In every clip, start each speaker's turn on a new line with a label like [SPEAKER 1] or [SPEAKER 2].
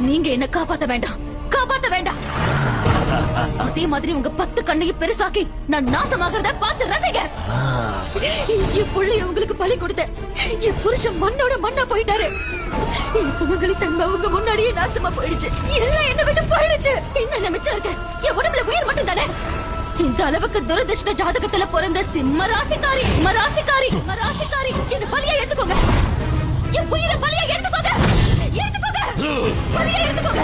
[SPEAKER 1] நீங்க என்ன காப்பாத்த வேண்டாம், காப்பாத்த வேண்டாம். அதே மாதிரி உங்க 10 கண்ணையும் பெருசாக்கி நான் நாசமாகறத பார்த்து ரசிங்க. என் புள்ளைய உங்களுக்கு பலி கொடுத்த என் புருஷன் மண்ணோட மண்ணா போயிட்டாரு. என் சுமங்கலி தன்மை உங்க முன்னாடியே நாசமா போயிடுச்சு. எல்லாம் என்ன விட்டு போயிடுச்சு. என்ன மிச்சம் இருக்க என் உடம்புல உயிர் மட்டும் தானே. இந்த அளவுக்கு துரதிருஷ்ட ஜாதகத்துல பிறந்த சிம்ம ராசிக்காரி இந்த பலியை எடுத்துக்கோங்க. என் உயிரை பலியை எடுத்துக்கோங்க. பலியை எடுத்துக்கோங்க.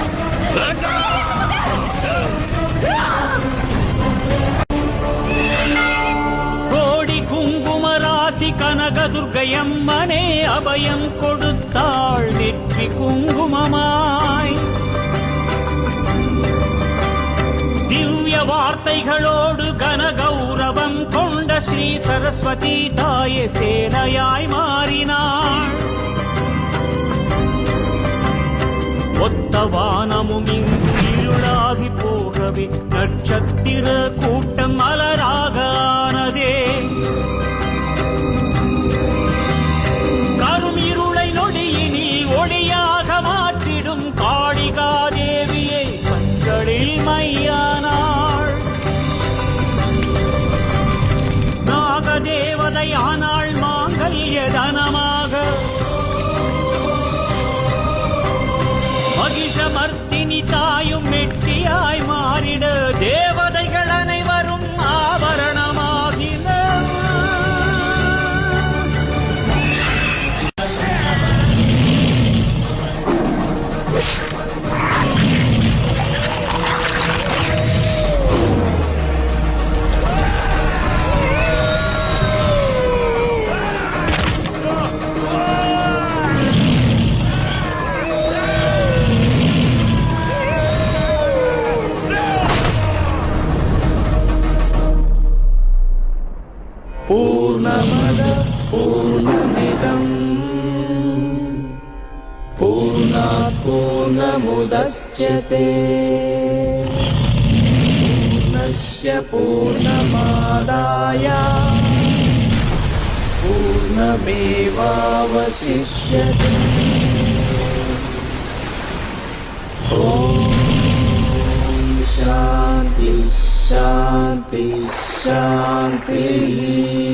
[SPEAKER 2] கோடி குங்கும ராசி கனகதுர்க்கையம்மனே அபயம் கொடுத்தாள் நெற்றி குங்குமமாய். திவ்ய வார்த்தைகளோடு கனகௌரவம் கொண்ட ஸ்ரீ சரஸ்வதி தாயே சேனையாய் மாறினாள். ஒத்த வானமும் இங்கு இருளாகி போகவே நட்சத்திர கூட்டம் மலராக ஆனதே. கரும் இருளை நொடியினில் ஒளியாக மாற்றிடும் காளிகாதேவியை கண்களில் மையானாள். நாகதேவதை ஆனாள் மாங்கல்ய தனமாக. மகிஷமர்த்தினி தாயும் மெட்டியாய் மாறிட தேவதைகள் அனைவரும் ஆபரணமாகின.
[SPEAKER 3] पूर्णमद पूर्णमिदं पूर्णात् पूर्णमुदच्यते पूर्णस्य पूर्णमादाय पूर्णमेवावशिष्यते. ॐ शान्ति शान्ति शान्तिः.